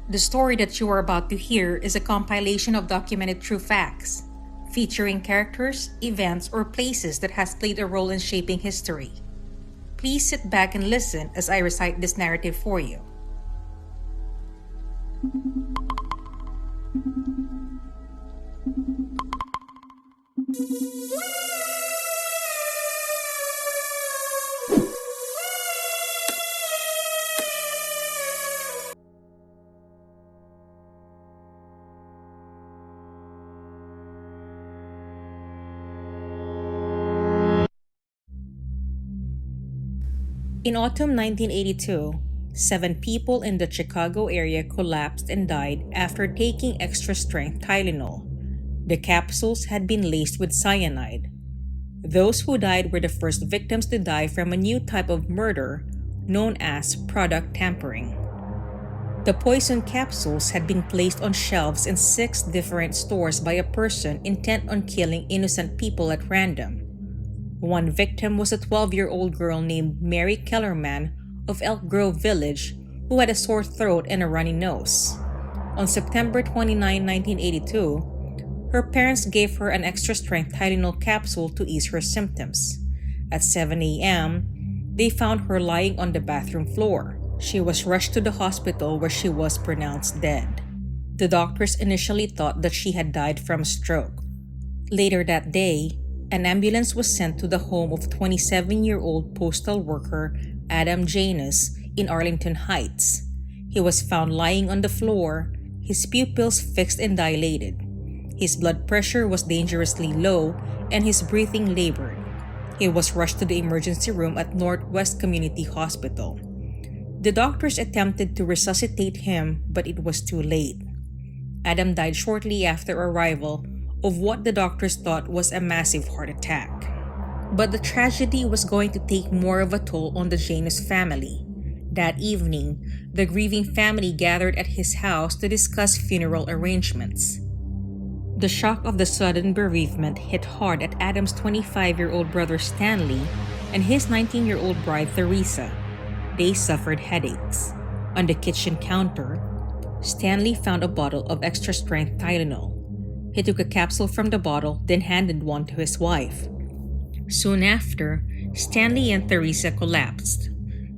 The story that you are about to hear is a compilation of documented true facts, featuring characters, events, or places that has played a role in shaping history. Please sit back and listen as I recite this narrative for you. In autumn 1982, 7 people in the Chicago area collapsed and died after taking extra-strength Tylenol. The capsules had been laced with cyanide. Those who died were the first victims to die from a new type of murder known as product tampering. The poison capsules had been placed on shelves in 6 different stores by a person intent on killing innocent people at random. One victim was a 12-year-old girl named Mary Kellerman of Elk Grove Village who had a sore throat and a runny nose. On September 29, 1982, her parents gave her an extra-strength Tylenol capsule to ease her symptoms. At 7 a.m., they found her lying on the bathroom floor. She was rushed to the hospital where she was pronounced dead. The doctors initially thought that she had died from a stroke. Later that day, an ambulance was sent to the home of 27-year-old postal worker Adam Janus in Arlington Heights. He was found lying on the floor, his pupils fixed and dilated. His blood pressure was dangerously low and his breathing labored. He was rushed to the emergency room at Northwest Community Hospital. The doctors attempted to resuscitate him, but it was too late. Adam died shortly after arrival of what the doctors thought was a massive heart attack. But the tragedy was going to take more of a toll on the Janus family. That evening, the grieving family gathered at his house to discuss funeral arrangements. The shock of the sudden bereavement hit hard at Adam's 25-year-old brother Stanley and his 19-year-old bride Theresa. They suffered headaches. On the kitchen counter, Stanley found a bottle of extra-strength Tylenol. He took a capsule from the bottle, then handed one to his wife. Soon after, Stanley and Theresa collapsed.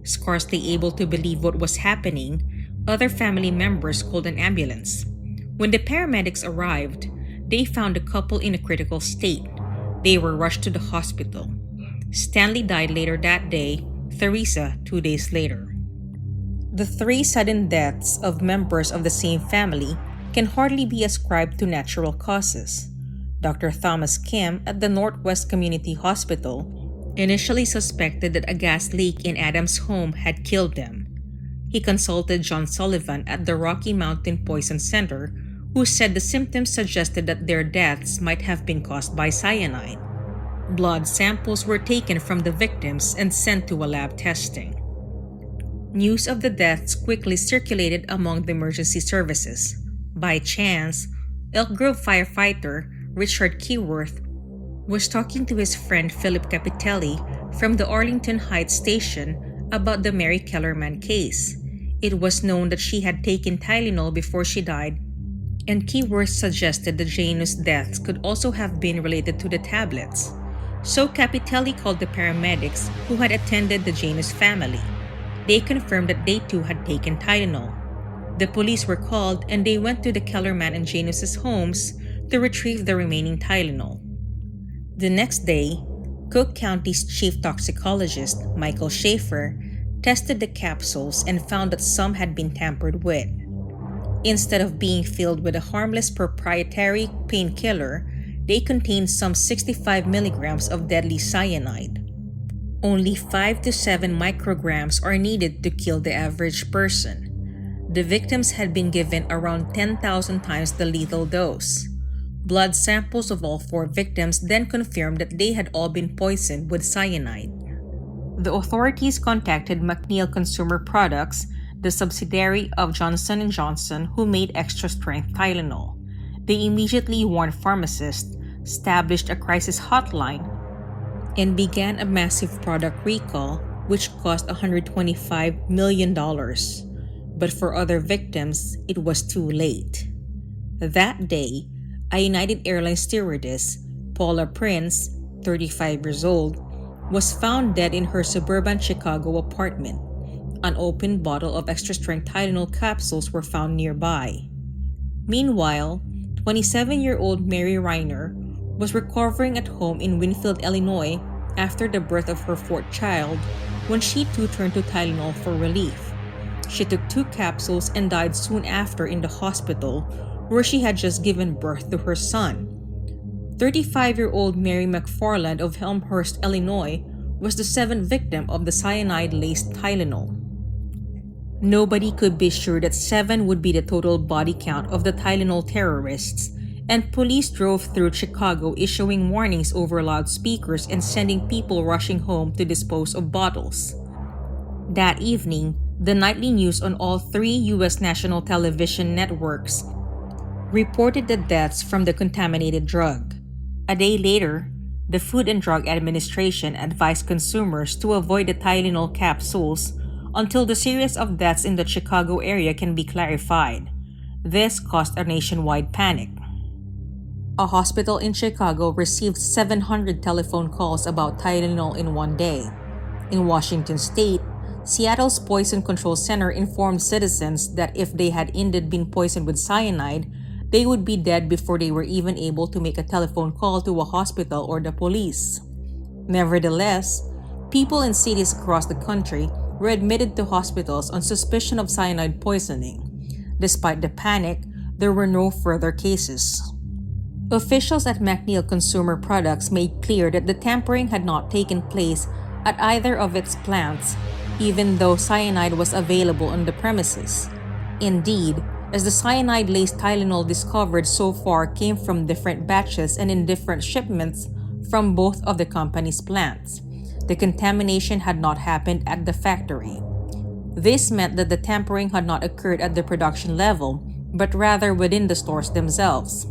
Scarcely able to believe what was happening, other family members called an ambulance. When the paramedics arrived, they found the couple in a critical state. They were rushed to the hospital. Stanley died later that day, Theresa 2 days later. The 3 sudden deaths of members of the same family can hardly be ascribed to natural causes. Dr. Thomas Kim at the Northwest Community Hospital initially suspected that a gas leak in Adam's home had killed them. He consulted John Sullivan at the Rocky Mountain Poison Center, who said the symptoms suggested that their deaths might have been caused by cyanide. Blood samples were taken from the victims and sent to a lab testing. News of the deaths quickly circulated among the emergency services. By chance, Elk Grove firefighter Richard Keyworth was talking to his friend Philip Capitelli from the Arlington Heights station about the Mary Kellerman case. It was known that she had taken Tylenol before she died, and Keyworth suggested the Janus deaths could also have been related to the tablets. So Capitelli called the paramedics who had attended the Janus family. They confirmed that they too had taken Tylenol. The police were called and they went to the Kellerman and Janus' homes to retrieve the remaining Tylenol. The next day, Cook County's chief toxicologist, Michael Schaefer, tested the capsules and found that some had been tampered with. Instead of being filled with a harmless proprietary painkiller, they contained some 65 milligrams of deadly cyanide. Only 5 to 7 micrograms are needed to kill the average person. The victims had been given around 10,000 times the lethal dose. Blood samples of all 4 victims then confirmed that they had all been poisoned with cyanide. The authorities contacted McNeil Consumer Products, the subsidiary of Johnson & Johnson, who made extra-strength Tylenol. They immediately warned pharmacists, established a crisis hotline, and began a massive product recall which cost $125 million. but for other victims, it was too late. That day, a United Airlines stewardess, Paula Prince, 35 years old, was found dead in her suburban Chicago apartment. An open bottle of extra-strength Tylenol capsules were found nearby. Meanwhile, 27-year-old Mary Reiner was recovering at home in Winfield, Illinois after the birth of her fourth child when she too turned to Tylenol for relief. She took 2 capsules and died soon after in the hospital where she had just given birth to her son. 35-year-old Mary McFarland of Elmhurst, Illinois was the 7th victim of the cyanide-laced Tylenol. Nobody could be sure that 7 would be the total body count of the Tylenol terrorists, and police drove through Chicago issuing warnings over loudspeakers and sending people rushing home to dispose of bottles. That evening, the nightly news on all 3 U.S. national television networks reported the deaths from the contaminated drug. A day later, the Food and Drug Administration advised consumers to avoid the Tylenol capsules until the series of deaths in the Chicago area can be clarified. This caused a nationwide panic. A hospital in Chicago received 700 telephone calls about Tylenol in one day. In Washington state, Seattle's Poison Control Center informed citizens that if they had indeed been poisoned with cyanide, they would be dead before they were even able to make a telephone call to a hospital or the police. Nevertheless, people in cities across the country were admitted to hospitals on suspicion of cyanide poisoning. Despite the panic, there were no further cases. Officials at McNeil Consumer Products made clear that the tampering had not taken place at either of its plants, even though cyanide was available on the premises. Indeed, as the cyanide-laced Tylenol discovered so far came from different batches and in different shipments from both of the company's plants, the contamination had not happened at the factory. This meant that the tampering had not occurred at the production level, but rather within the stores themselves.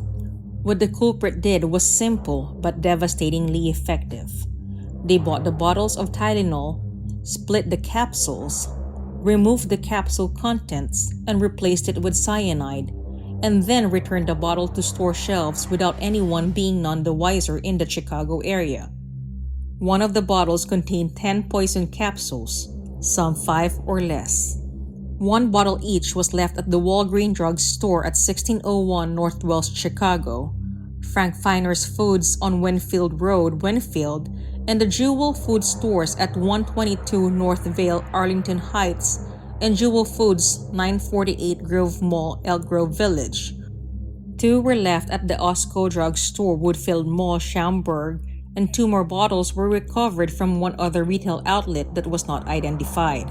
What the culprit did was simple but devastatingly effective. They bought the bottles of Tylenol, split the capsules, removed the capsule contents, and replaced it with cyanide, and then returned the bottle to store shelves without anyone being none the wiser in the Chicago area. One of the bottles contained 10 poison capsules, some 5 or less. 1 bottle each was left at the Walgreens Drug Store at 1601 Northwest Chicago, Frank Finer's Foods on Winfield Road, Winfield, and the Jewel Food Stores at 122 North Vale, Arlington Heights, and Jewel Foods 948 Grove Mall, Elk Grove Village. 2 were left at the Osco Drug Store, Woodfield Mall, Schaumburg, and 2 more bottles were recovered from one other retail outlet that was not identified.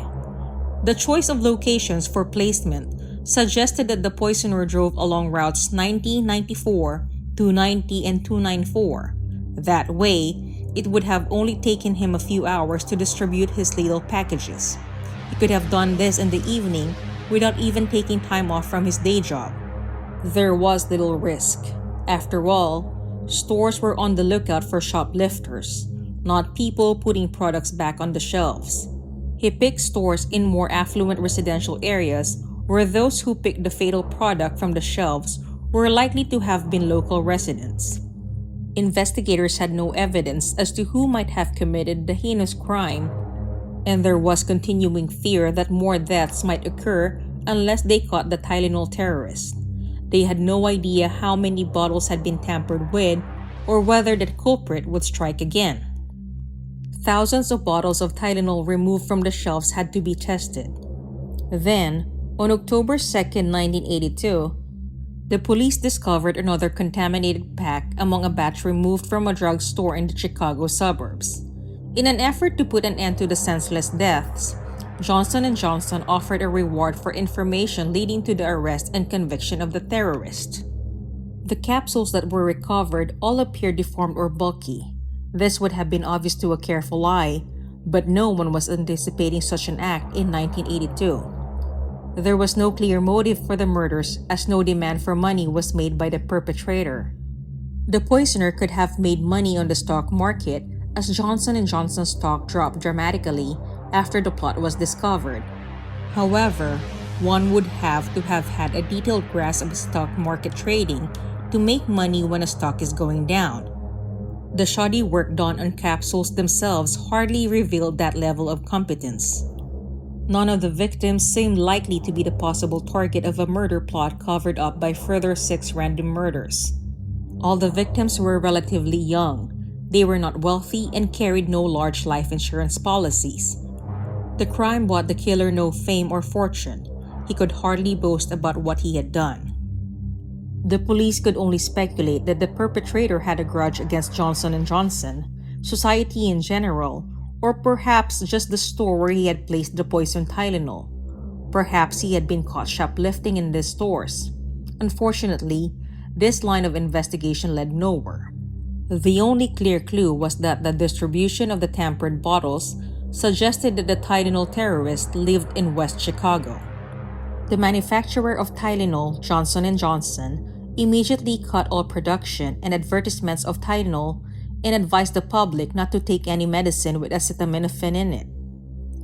The choice of locations for placement suggested that the poisoner drove along routes 90, 94, 290, and 294. That way, it would have only taken him a few hours to distribute his lethal packages. He could have done this in the evening without even taking time off from his day job. There was little risk. After all, stores were on the lookout for shoplifters, not people putting products back on the shelves. He picked stores in more affluent residential areas where those who picked the fatal product from the shelves were likely to have been local residents. Investigators had no evidence as to who might have committed the heinous crime, and there was continuing fear that more deaths might occur unless they caught the Tylenol terrorists. They had no idea how many bottles had been tampered with or whether the culprit would strike again. Thousands of bottles of Tylenol removed from the shelves had to be tested. Then, on October 2, 1982, the police discovered another contaminated pack among a batch removed from a drugstore in the Chicago suburbs. In an effort to put an end to the senseless deaths, Johnson & Johnson offered a reward for information leading to the arrest and conviction of the terrorist. The capsules that were recovered all appeared deformed or bulky. This would have been obvious to a careful eye, but no one was anticipating such an act in 1982. There was no clear motive for the murders as no demand for money was made by the perpetrator. The poisoner could have made money on the stock market as Johnson & Johnson's stock dropped dramatically after the plot was discovered. However, One would have to have had a detailed grasp of stock market trading to make money when a stock is going down. The shoddy work done on capsules themselves hardly revealed that level of competence. None of the victims seemed likely to be the possible target of a murder plot covered up by further 6 random murders. All the victims were relatively young. They were not wealthy and carried no large life insurance policies. The crime brought the killer no fame or fortune. He could hardly boast about what he had done. The police could only speculate that the perpetrator had a grudge against Johnson & Johnson, society in general, or perhaps just the store where he had placed the poisoned Tylenol. Perhaps he had been caught shoplifting in these stores. Unfortunately, this line of investigation led nowhere. The only clear clue was that the distribution of the tampered bottles suggested that the Tylenol terrorist lived in West Chicago. The manufacturer of Tylenol, Johnson & Johnson, immediately cut all production and advertisements of Tylenol and advised the public not to take any medicine with acetaminophen in it.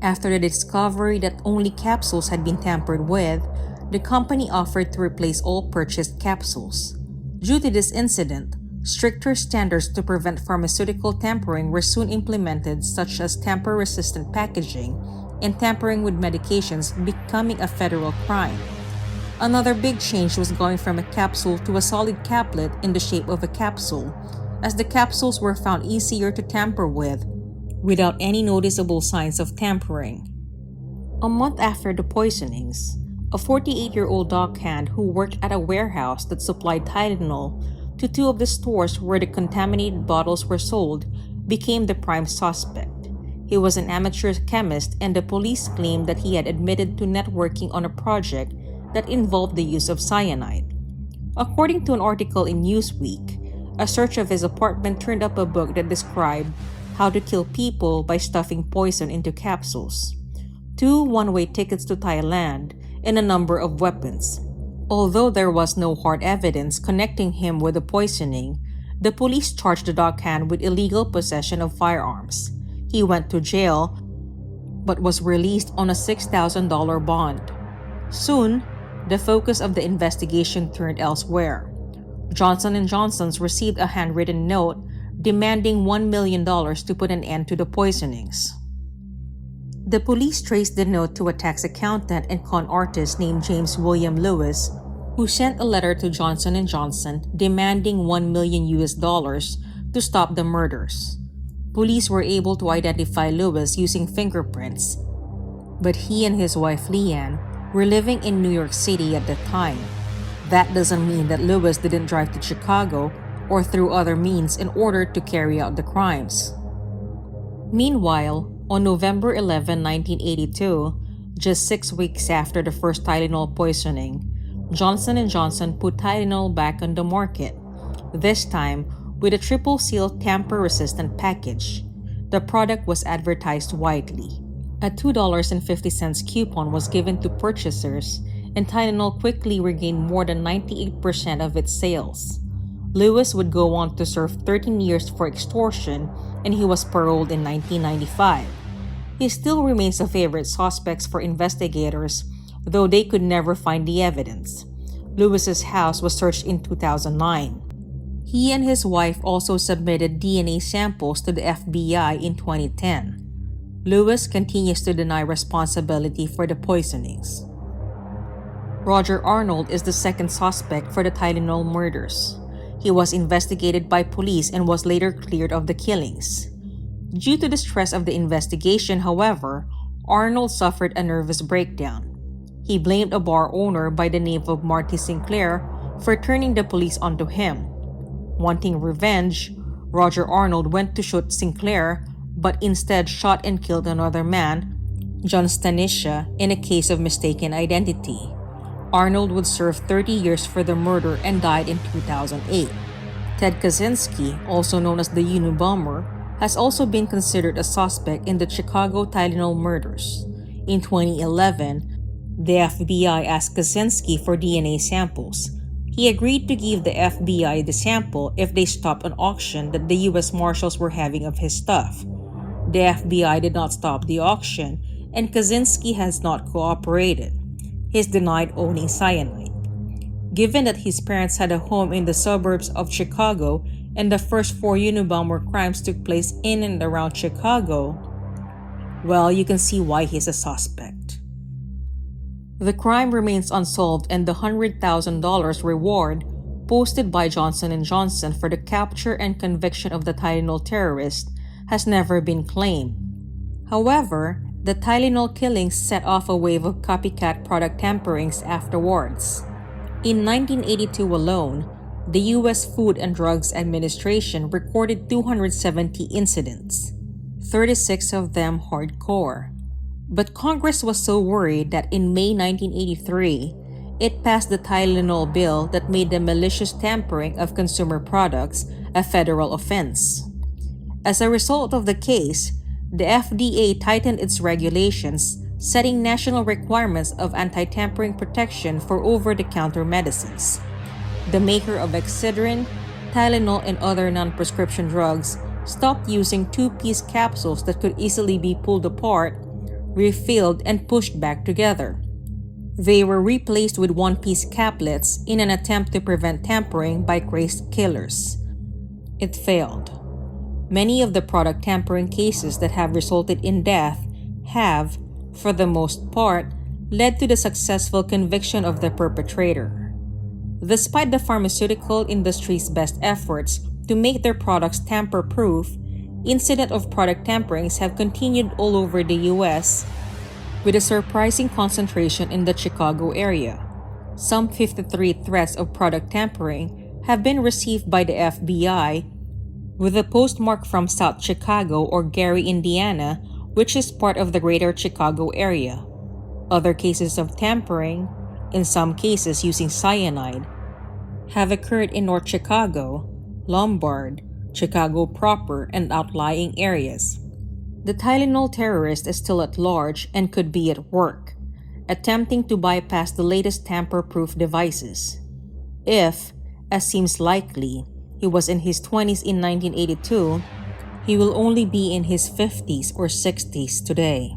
After the discovery that only capsules had been tampered with, the company offered to replace all purchased capsules. Due to this incident, stricter standards to prevent pharmaceutical tampering were soon implemented, such as tamper-resistant packaging and tampering with medications becoming a federal crime. Another big change was going from a capsule to a solid caplet in the shape of a capsule, as the capsules were found easier to tamper with, without any noticeable signs of tampering. A month after the poisonings, a 48-year-old dockhand who worked at a warehouse that supplied Tylenol to 2 of the stores where the contaminated bottles were sold became the prime suspect. He was an amateur chemist, and the police claimed that he had admitted to networking on a project that involved the use of cyanide. According to an article in Newsweek, a search of his apartment turned up a book that described how to kill people by stuffing poison into capsules, 2 one-way tickets to Thailand, and a number of weapons. Although there was no hard evidence connecting him with the poisoning, the police charged the dockhand with illegal possession of firearms. He went to jail, but was released on a $6,000 bond. Soon, the focus of the investigation turned elsewhere. Johnson & Johnson's received a handwritten note demanding $1 million to put an end to the poisonings. The police traced the note to a tax accountant and con artist named James William Lewis, who sent a letter to Johnson & Johnson demanding $1 million to stop the murders. Police were able to identify Lewis using fingerprints, but he and his wife Leanne were living in New York City at the time. That doesn't mean that Lewis didn't drive to Chicago or through other means in order to carry out the crimes. Meanwhile, on November 11, 1982, just 6 weeks after the first Tylenol poisoning, Johnson & Johnson put Tylenol back on the market, this time with a triple-sealed tamper-resistant package. The product was advertised widely. A $2.50 coupon was given to purchasers, and Tylenol quickly regained more than 98% of its sales. Lewis would go on to serve 13 years for extortion, and he was paroled in 1995. He still remains a favorite suspect for investigators, though they could never find the evidence. Lewis's house was searched in 2009. He and his wife also submitted DNA samples to the FBI in 2010. Lewis continues to deny responsibility for the poisonings. Roger Arnold is the second suspect for the Tylenol murders. He was investigated by police and was later cleared of the killings. Due to the stress of the investigation, however, Arnold suffered a nervous breakdown. He blamed a bar owner by the name of Marty Sinclair for turning the police onto him. Wanting revenge, Roger Arnold went to shoot Sinclair, but instead shot and killed another man, John Stanisha, in a case of mistaken identity. Arnold would serve 30 years for the murder and died in 2008. Ted Kaczynski, also known as the Unabomber, has also been considered a suspect in the Chicago Tylenol murders. In 2011, the FBI asked Kaczynski for DNA samples. He agreed to give the FBI the sample if they stopped an auction that the U.S. Marshals were having of his stuff. The FBI did not stop the auction, and Kaczynski has not cooperated. he's denied owning cyanide. Given that his parents had a home in the suburbs of Chicago and the first 4 Unabomber crimes took place in and around Chicago, well, you can see why he's a suspect. The crime remains unsolved, and the $100,000 reward posted by Johnson & Johnson for the capture and conviction of the Tylenol terrorist has never been claimed. However, the Tylenol killings set off a wave of copycat product tamperings afterwards. In 1982 alone, the U.S. Food and Drugs Administration recorded 270 incidents, 36 of them hardcore. But Congress was so worried that in May 1983, it passed the Tylenol bill that made the malicious tampering of consumer products a federal offense. As a result of the case, the FDA tightened its regulations, setting national requirements of anti-tampering protection for over-the-counter medicines. The maker of Excedrin, Tylenol, and other non-prescription drugs stopped using 2-piece capsules that could easily be pulled apart, refilled, and pushed back together. They were replaced with 1-piece caplets in an attempt to prevent tampering by crazed killers. It failed. Many of the product tampering cases that have resulted in death have, for the most part, led to the successful conviction of the perpetrator. Despite the pharmaceutical industry's best efforts to make their products tamper-proof, incidents of product tamperings have continued all over the U.S., with a surprising concentration in the Chicago area. Some 53 threats of product tampering have been received by the FBI, with a postmark from South Chicago or Gary, Indiana, which is part of the greater Chicago area. Other cases of tampering, in some cases using cyanide, have occurred in North Chicago, Lombard, Chicago proper, and outlying areas. The Tylenol terrorist is still at large and could be at work, attempting to bypass the latest tamper-proof devices. If, as seems likely, he was in his 20s in 1982, he will only be in his 50s or 60s today.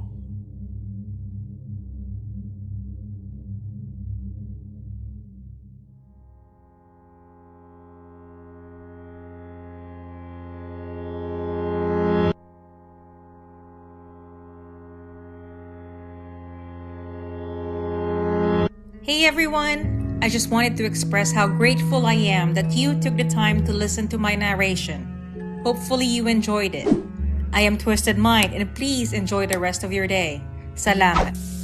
Hey everyone! I just wanted to express how grateful I am that you took the time to listen to my narration. Hopefully you enjoyed it. I am Twisted Mind, and please enjoy the rest of your day. Salamat!